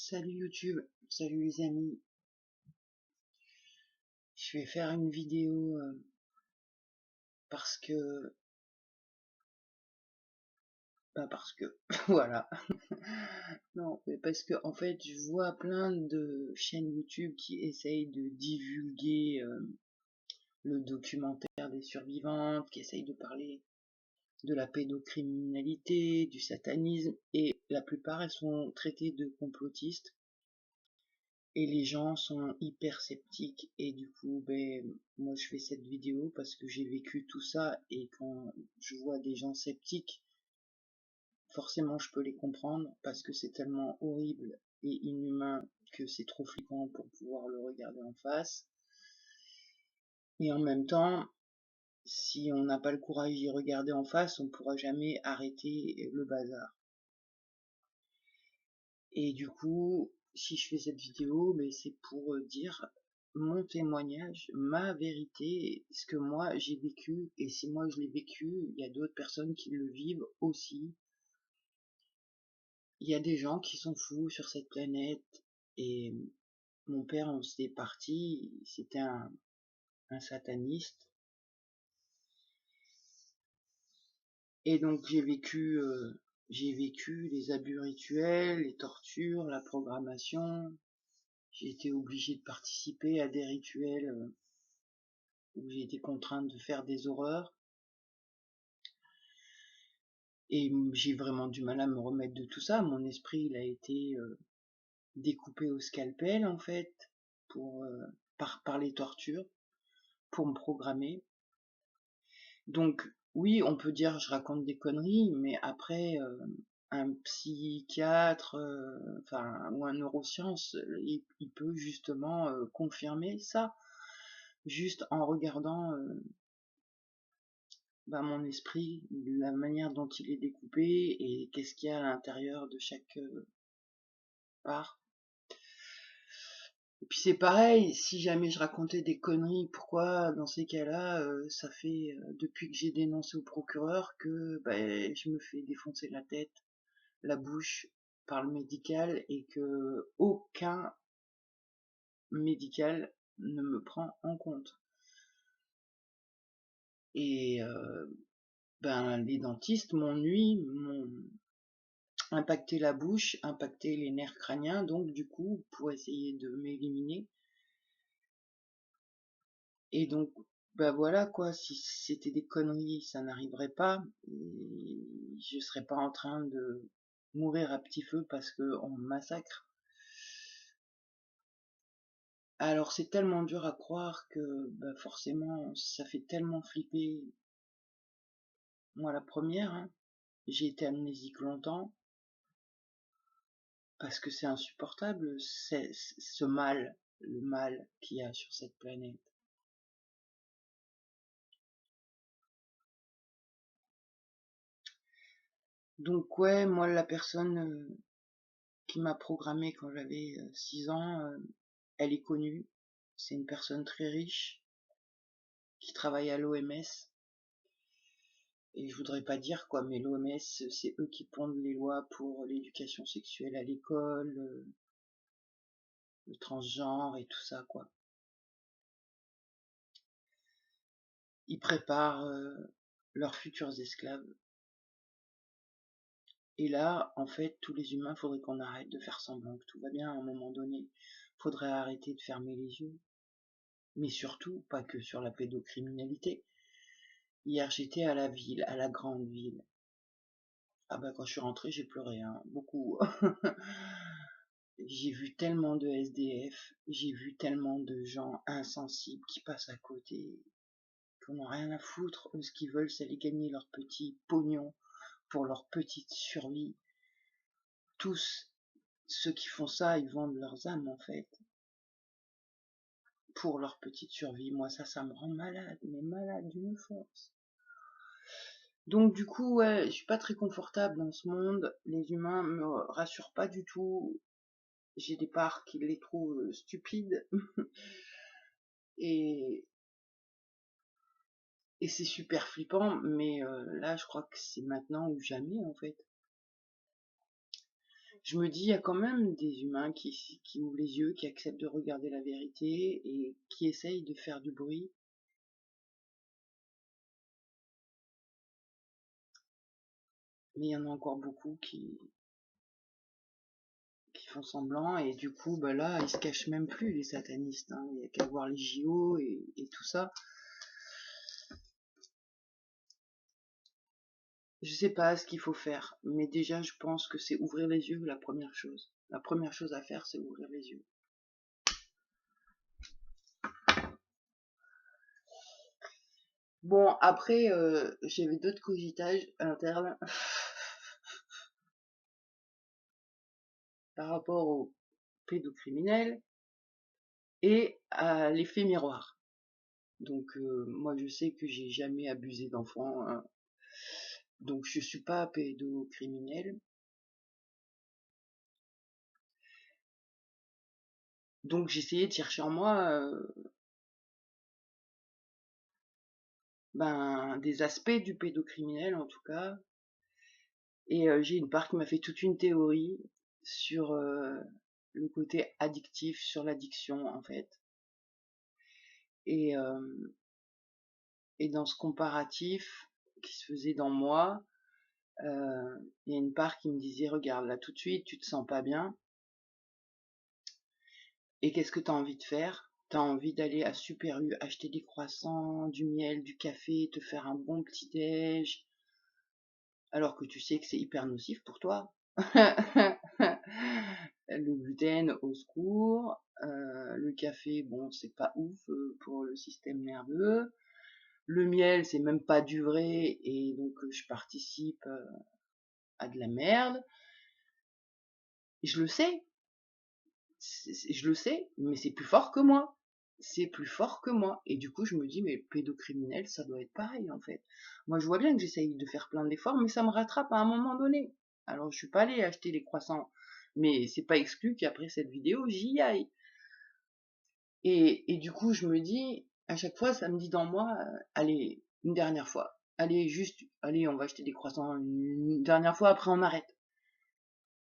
Salut YouTube, salut les amis. Je vais faire une vidéo parce que, voilà. Non, mais parce que en fait, je vois plein de chaînes YouTube qui essayent de divulguer le documentaire des survivantes, qui essayent de parler de la pédocriminalité, du satanisme, et la plupart elles sont traitées de complotistes. Et les gens sont hyper sceptiques et du coup moi je fais cette vidéo parce que j'ai vécu tout ça et quand je vois des gens sceptiques, forcément je peux les comprendre parce que c'est tellement horrible et inhumain que c'est trop flippant pour pouvoir le regarder en face. Et en même temps, si on n'a pas le courage d'y regarder en face, on ne pourra jamais arrêter le bazar. Et du coup, si je fais cette vidéo, c'est pour dire mon témoignage, ma vérité, ce que moi j'ai vécu, et si moi je l'ai vécu, il y a d'autres personnes qui le vivent aussi. Il y a des gens qui sont fous sur cette planète, et mon père, on s'est parti, c'était un sataniste, et donc j'ai vécu les abus rituels, les tortures, la programmation. J'ai été obligée de participer à des rituels où j'ai été contrainte de faire des horreurs. Et j'ai vraiment du mal à me remettre de tout ça. Mon esprit, il a été découpé au scalpel, en fait, par les tortures, pour me programmer. Donc, oui, on peut dire je raconte des conneries, mais après, un psychiatre, ou un neuroscience, il peut justement confirmer ça, juste en regardant mon esprit, la manière dont il est découpé et qu'est-ce qu'il y a à l'intérieur de chaque part. Et puis c'est pareil, si jamais je racontais des conneries, pourquoi dans ces cas-là, ça fait depuis que j'ai dénoncé au procureur que je me fais défoncer la tête, la bouche par le médical et que aucun médical ne me prend en compte. Et les dentistes m'ennuient, m'ont impacté la bouche, impacté les nerfs crâniens, donc du coup, pour essayer de m'éliminer. Et donc, voilà quoi, si c'était des conneries, ça n'arriverait pas. Et je serais pas en train de mourir à petit feu parce qu'on me massacre. Alors c'est tellement dur à croire que forcément, ça fait tellement flipper. Moi la première, hein, j'ai été amnésique longtemps parce que c'est insupportable, ce mal, le mal qu'il y a sur cette planète. Donc ouais, moi la personne qui m'a programmé quand j'avais 6 ans, elle est connue. C'est une personne très riche qui travaille à l'OMS. Et je voudrais pas dire quoi, mais l'OMS, c'est eux qui pondent les lois pour l'éducation sexuelle à l'école, le transgenre et tout ça quoi. Ils préparent leurs futurs esclaves. Et là, en fait, tous les humains, faudrait qu'on arrête de faire semblant que tout va bien à un moment donné. Faudrait arrêter de fermer les yeux. Mais surtout, pas que sur la pédocriminalité. Hier, j'étais à la ville, à la grande ville. Ah quand je suis rentrée, j'ai pleuré, hein, beaucoup. J'ai vu tellement de SDF, j'ai vu tellement de gens insensibles qui passent à côté, qui n'ont rien à foutre. Ce qu'ils veulent, c'est aller gagner leur petit pognon pour leur petite survie. Tous ceux qui font ça, ils vendent leurs âmes en fait, pour leur petite survie. Moi ça me rend malade, mais malade d'une force. Donc du coup, ouais, je suis pas très confortable dans ce monde. Les humains me rassurent pas du tout. J'ai des parts qui les trouvent stupides. et c'est super flippant, mais là je crois que c'est maintenant ou jamais en fait. je me dis, il y a quand même des humains qui ouvrent les yeux, qui acceptent de regarder la vérité et qui essayent de faire du bruit. Mais il y en a encore beaucoup qui font semblant, et du coup, bah là, ils se cachent même plus, les satanistes, hein. Il y a qu'à voir les JO et tout ça. Je sais pas ce qu'il faut faire, mais déjà, je pense que c'est ouvrir les yeux, la première chose. La première chose à faire, c'est ouvrir les yeux. Bon, après, j'avais d'autres cogitages internes par rapport aux pédocriminels et à l'effet miroir. Donc, moi, je sais que j'ai jamais abusé d'enfants, hein. Donc je suis pas pédocriminel. Donc j'essayais de chercher en moi des aspects du pédocriminel en tout cas. Et j'ai une part qui m'a fait toute une théorie sur le côté addictif, sur l'addiction en fait. Et, euh, et dans ce comparatif qui se faisait dans moi, il y a une part qui me disait, regarde là tout de suite, tu te sens pas bien. Et qu'est-ce que tu as envie de faire? Tu as envie d'aller à Super U, acheter des croissants, du miel, du café, te faire un bon petit déj, alors que tu sais que c'est hyper nocif pour toi. Le gluten, au secours. Le café, bon, c'est pas ouf pour le système nerveux. Le miel, c'est même pas du vrai, et donc je participe à de la merde. Je le sais, je le sais, mais c'est plus fort que moi. C'est plus fort que moi. Et du coup, je me dis, mais pédocriminel, ça doit être pareil, en fait. Moi, je vois bien que j'essaye de faire plein d'efforts, mais ça me rattrape à un moment donné. Alors, je suis pas allée acheter les croissants. Mais c'est pas exclu qu'après cette vidéo, j'y aille. Et du coup, je me dis, à chaque fois, ça me dit dans moi, allez, une dernière fois. Allez, juste, allez, on va acheter des croissants une dernière fois, après on arrête.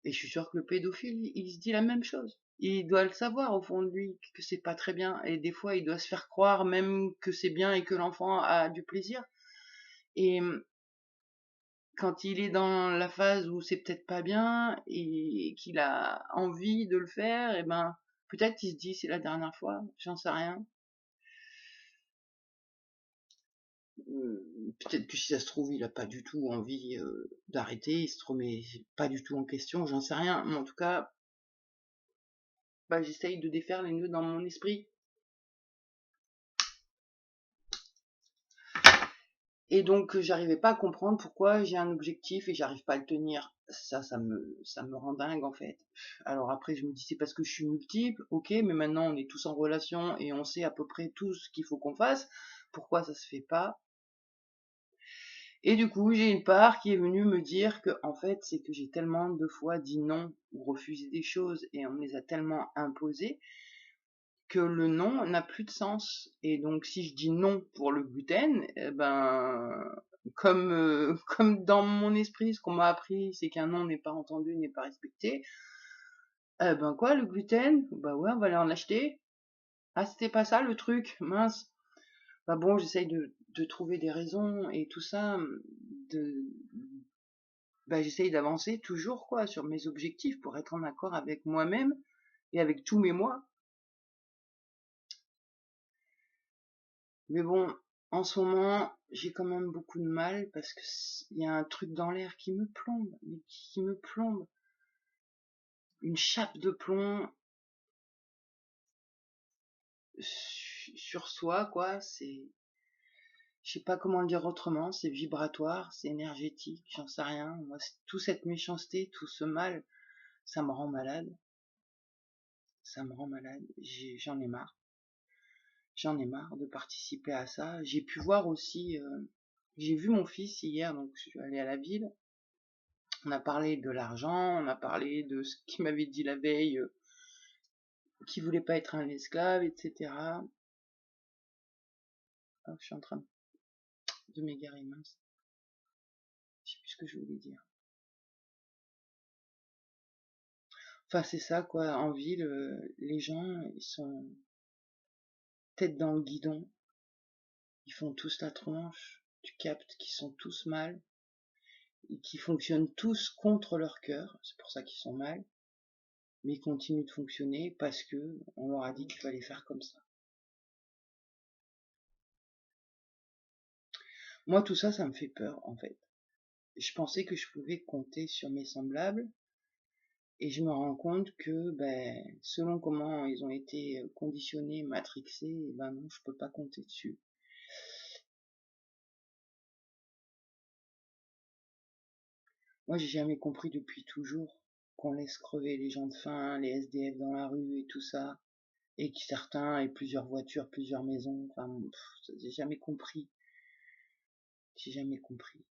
Et je suis sûre que le pédophile, il se dit la même chose. Il doit le savoir au fond de lui que c'est pas très bien. Et des fois, il doit se faire croire même que c'est bien et que l'enfant a du plaisir. Et quand il est dans la phase où c'est peut-être pas bien et qu'il a envie de le faire, et ben, peut-être il se dit c'est la dernière fois, j'en sais rien. Peut-être que si ça se trouve, il a pas du tout envie d'arrêter, il se remet pas du tout en question, j'en sais rien. Mais en tout cas, bah, j'essaye de défaire les nœuds dans mon esprit. Et donc, j'arrivais pas à comprendre pourquoi j'ai un objectif et j'arrive pas à le tenir. Ça me rend dingue, en fait. Alors après, je me dis, c'est parce que je suis multiple, ok, mais maintenant on est tous en relation et on sait à peu près tout ce qu'il faut qu'on fasse. Pourquoi ça se fait pas? Et du coup, j'ai une part qui est venue me dire que, en fait, c'est que j'ai tellement de fois dit non ou refusé des choses et on me les a tellement imposées que le non n'a plus de sens. Et donc, si je dis non pour le gluten, eh ben, comme dans mon esprit, ce qu'on m'a appris, c'est qu'un non n'est pas entendu, n'est pas respecté. Eh ben quoi, le gluten? Bah ouais, on va aller en acheter. Ah, c'était pas ça le truc, mince. Bah bon, j'essaye de trouver des raisons et tout ça, de, bah j'essaye d'avancer toujours quoi sur mes objectifs pour être en accord avec moi-même et avec tous mes moi. Mais bon, en ce moment, j'ai quand même beaucoup de mal parce que il y a un truc dans l'air qui me plombe, mais qui me plombe. Une chape de plomb sur soi, quoi. Je sais pas comment le dire autrement. C'est vibratoire, c'est énergétique, j'en sais rien. Moi, toute cette méchanceté, tout ce mal, ça me rend malade. Ça me rend malade. J'en ai marre. J'en ai marre de participer à ça. J'ai pu voir aussi, j'ai vu mon fils hier, donc je suis allée à la ville. On a parlé de l'argent, on a parlé de ce qu'il m'avait dit la veille, qu'il voulait pas être un esclave, etc. Oh, je suis en train de m'égarer, mince. Je sais plus ce que je voulais dire. Enfin, c'est ça, quoi. En ville, les gens, ils sont tête dans le guidon. Ils font tous la tronche. Tu captes qu'ils sont tous mal. Et qu'ils fonctionnent tous contre leur cœur. C'est pour ça qu'ils sont mal. Mais ils continuent de fonctionner parce que on leur a dit qu'il fallait faire comme ça. Moi, tout ça, ça me fait peur, en fait. Je pensais que je pouvais compter sur mes semblables. Et je me rends compte que, selon comment ils ont été conditionnés, matrixés, non, je peux pas compter dessus. Moi, j'ai jamais compris depuis toujours qu'on laisse crever les gens de faim, les SDF dans la rue et tout ça, et que certains aient plusieurs voitures, plusieurs maisons. Enfin, j'ai jamais compris. J'ai jamais compris.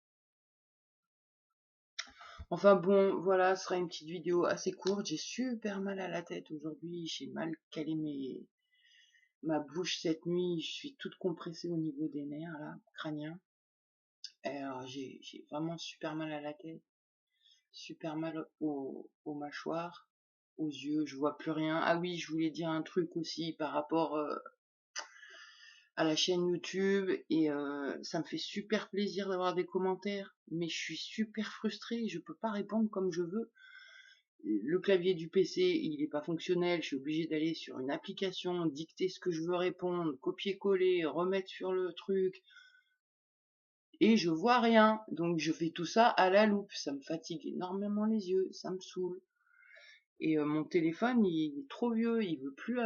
Enfin bon, voilà, ce sera une petite vidéo assez courte. J'ai super mal à la tête aujourd'hui. J'ai mal calé ma bouche cette nuit. Je suis toute compressée au niveau des nerfs, là, crâniens. Alors, j'ai vraiment super mal à la tête. Super mal aux mâchoires, aux yeux, je vois plus rien. Ah oui, je voulais dire un truc aussi par rapport à la chaîne YouTube, et ça me fait super plaisir d'avoir des commentaires, mais je suis super frustrée, je peux pas répondre comme je veux. Le clavier du PC, il est pas fonctionnel, je suis obligée d'aller sur une application, dicter ce que je veux répondre, copier-coller, remettre sur le truc, et je vois rien. Donc je fais tout ça à la loupe, ça me fatigue énormément les yeux, ça me saoule. Et mon téléphone, il est trop vieux, il veut plus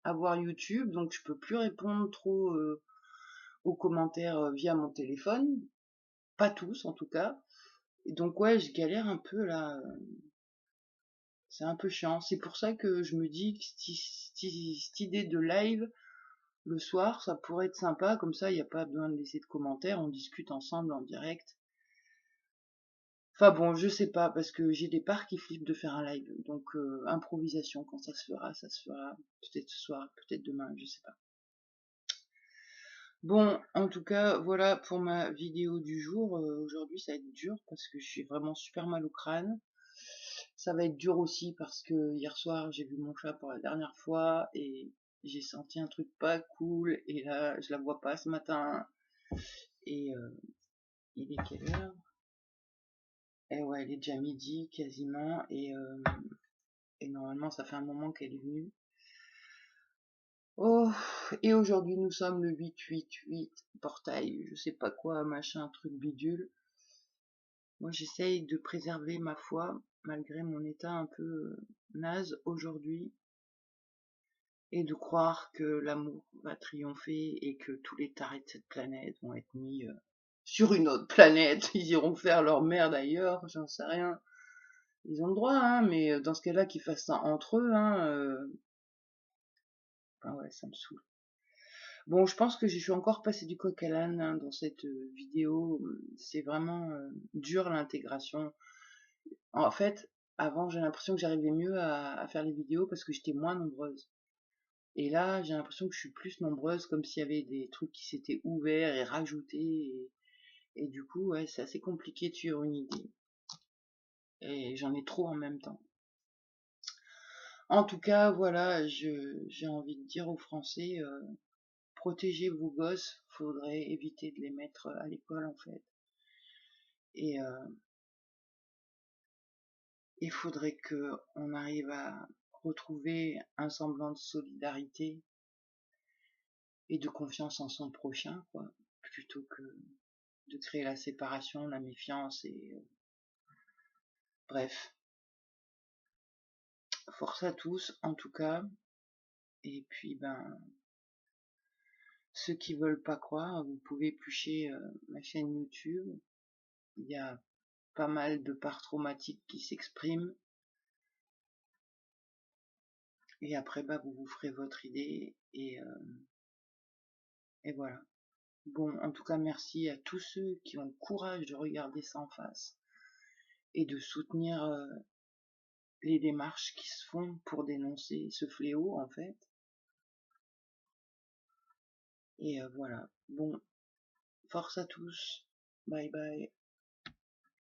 avoir YouTube, donc je peux plus répondre trop aux commentaires via mon téléphone. Pas tous, en tout cas. Et donc ouais, je galère un peu là. C'est un peu chiant. C'est pour ça que je me dis que cette idée de live le soir, ça pourrait être sympa. Comme ça, il n'y a pas besoin de laisser de commentaires. On discute ensemble en direct. Enfin bon, je sais pas, parce que j'ai des parts qui flippent de faire un live. Donc, improvisation, quand ça se fera, ça se fera. Peut-être ce soir, peut-être demain, je sais pas. Bon, en tout cas, voilà pour ma vidéo du jour. Aujourd'hui, ça va être dur parce que j'ai vraiment super mal au crâne. Ça va être dur aussi parce que hier soir, j'ai vu mon chat pour la dernière fois et j'ai senti un truc pas cool. Et là, je la vois pas ce matin. Et il est quelle heure? Eh ouais, il est déjà midi quasiment. Et normalement, ça fait un moment qu'elle est venue. Oh, et aujourd'hui, nous sommes le 8-8-8, portail, je sais pas quoi, machin, truc bidule. Moi, j'essaye de préserver ma foi, malgré mon état un peu naze aujourd'hui, et de croire que l'amour va triompher et que tous les tarés de cette planète vont être mis sur une autre planète. Ils iront faire leur merde ailleurs, j'en sais rien. Ils ont le droit, hein, mais dans ce cas-là, qu'ils fassent ça entre eux, hein. Enfin ouais, ça me saoule. Bon, je pense que je suis encore passé du coq à l'âne hein, dans cette vidéo. C'est vraiment dur l'intégration. En fait, avant, j'ai l'impression que j'arrivais mieux à faire les vidéos parce que j'étais moins nombreuse. Et là, j'ai l'impression que je suis plus nombreuse, comme s'il y avait des trucs qui s'étaient ouverts et rajoutés. Et du coup, ouais, c'est assez compliqué de suivre une idée. Et j'en ai trop en même temps. En tout cas, voilà, j'ai envie de dire aux Français, protégez vos gosses, faudrait éviter de les mettre à l'école en fait. Et il faudrait que on arrive à retrouver un semblant de solidarité et de confiance en son prochain, quoi, plutôt que de créer la séparation, la méfiance et bref. Force à tous, en tout cas. Et puis, ceux qui veulent pas croire, vous pouvez éplucher ma chaîne YouTube. Il y a pas mal de parts traumatiques qui s'expriment. Et après, vous vous ferez votre idée. Et voilà. Bon, en tout cas, merci à tous ceux qui ont le courage de regarder ça en face et de soutenir les démarches qui se font pour dénoncer ce fléau, en fait. Et voilà. Bon, force à tous. Bye bye.